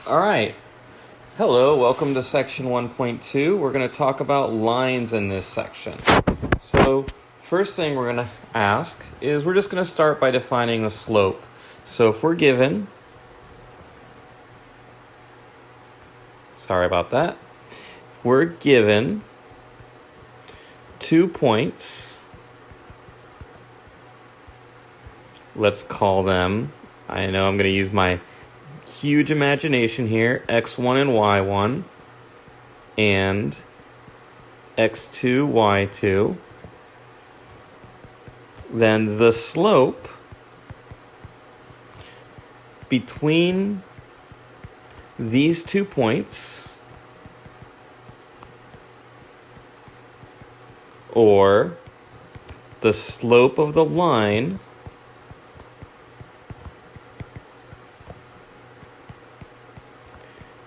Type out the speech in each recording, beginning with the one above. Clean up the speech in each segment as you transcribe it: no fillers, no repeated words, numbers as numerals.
All right. Hello, welcome to section 1.2. We're going to talk about lines in this section. So, first thing we're going to ask is we're just going to start by defining the slope. So, if we're given, sorry about that, if we're given 2 points, let's call them, I know I'm going to use my huge imagination here, x1 and y1 and x2, y2, then the slope between these 2 points, or the slope of the line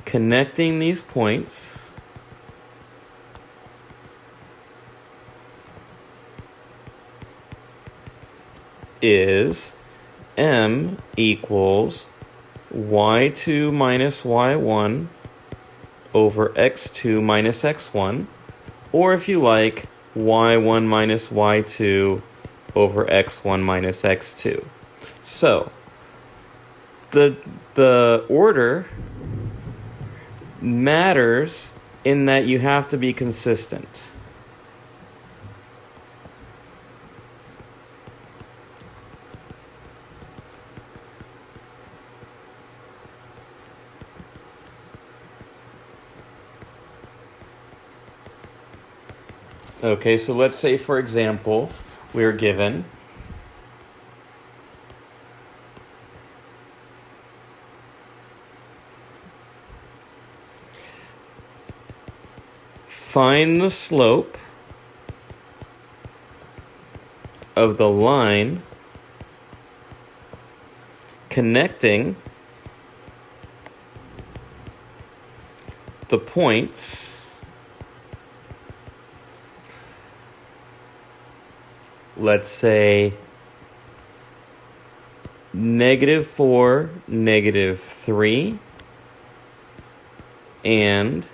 connecting these points is m equals y2 minus y1 over x2 minus x1, or if you like, y1 minus y2 over x1 minus x2. So, the order matters in that you have to be consistent. Okay, so let's say, for example, we're given find the slope of the line connecting the points let's say -4, -3, and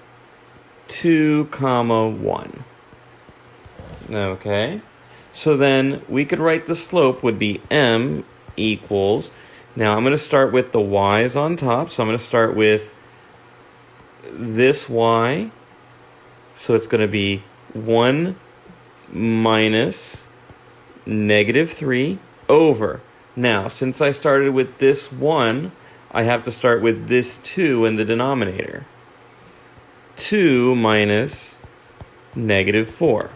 2, 1. Okay, so then we could write the slope would be m equals, now I'm going to start with the y's on top, so I'm going to start with this y, so it's going to be 1 minus -3 over. Now, since I started with this 1, I have to start with this 2 in the denominator. 2 minus -4.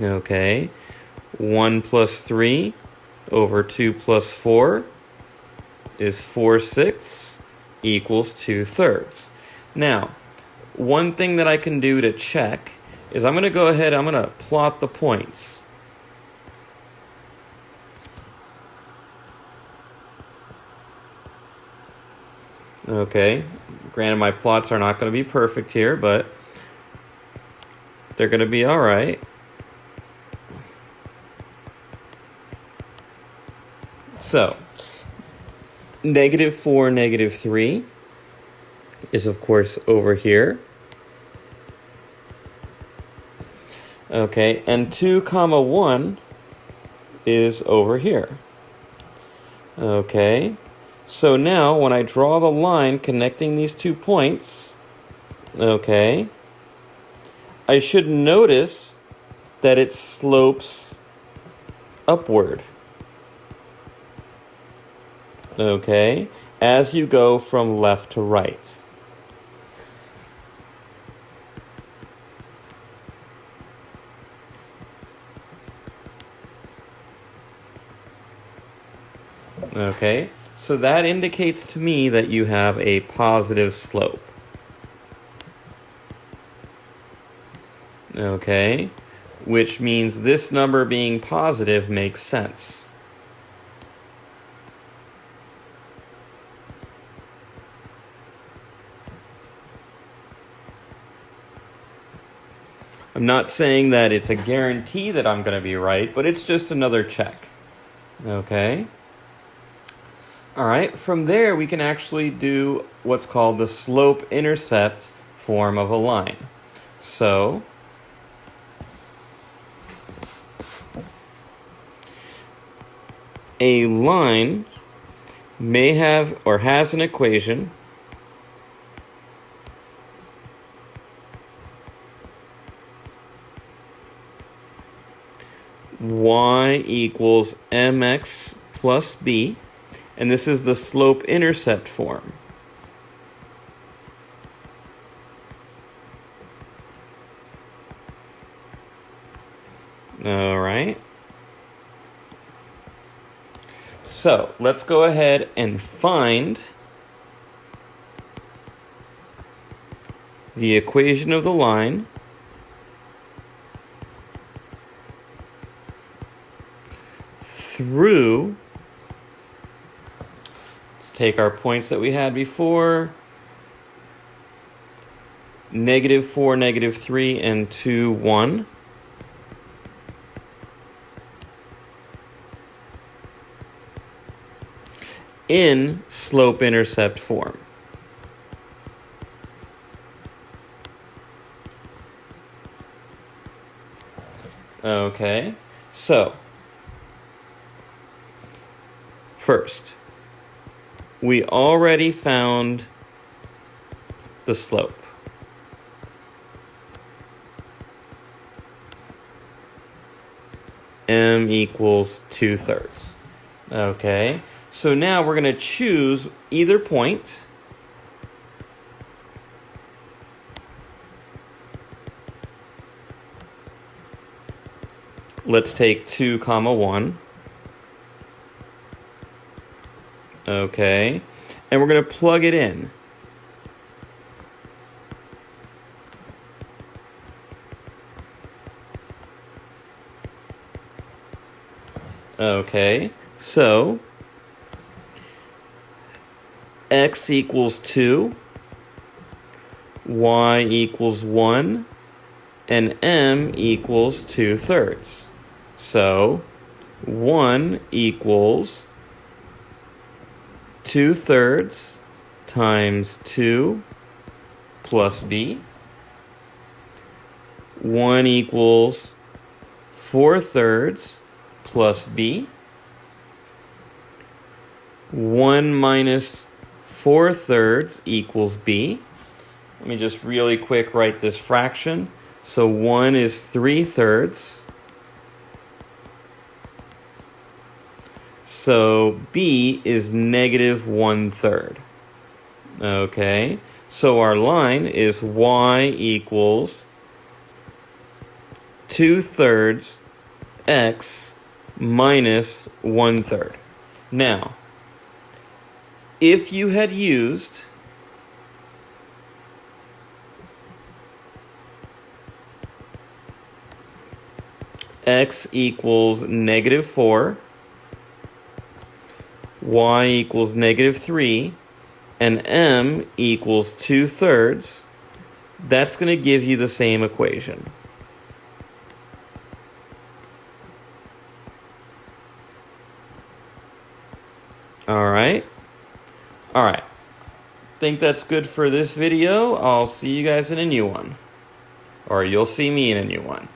Okay. 1 plus 3 over 2 plus 4 is 4/6 equals 2/3. Now, one thing that I can do to check is I'm going to go ahead, I'm going to plot the points. Okay, granted my plots are not going to be perfect here, but they're going to be all right. So, -4, -3 is of course over here. Okay, and 2, 1 is over here. Okay, so now when I draw the line connecting these 2 points, okay, I should notice that it slopes upward. Okay, as you go from left to right. Okay, so that indicates to me that you have a positive slope. Okay, which means this number being positive makes sense. I'm not saying that it's a guarantee that I'm going to be right, but it's just another check. Okay? All right, from there we can actually do what's called the slope-intercept form of a line. So, a line may have or has an equation y equals mx plus b, and this is the slope-intercept form. All right. So let's go ahead and find the equation of the line through, let's take our points that we had before, -4, -3, and 2, 1. In slope-intercept form. Okay, so first, we already found the slope. M equals 2/3. Okay, so now we're going to choose either point. Let's take 2, 1. Okay, and we're going to plug it in. Okay, so x equals 2, y equals 1, and m equals 2/3. So 1 equals 2/3 times 2 plus b. 1 equals 4/3 plus b. 1 minus 4/3 equals b. Let me just really quick write this fraction. So 1 is 3/3. So b is -1/3. Okay, so our line is y equals 2/3 x minus 1/3. Now, if you had used x equals -4, y equals -3, and m equals 2/3, that's going to give you the same equation. All right. Think that's good for this video. I'll see you guys in a new one. Or you'll see me in a new one.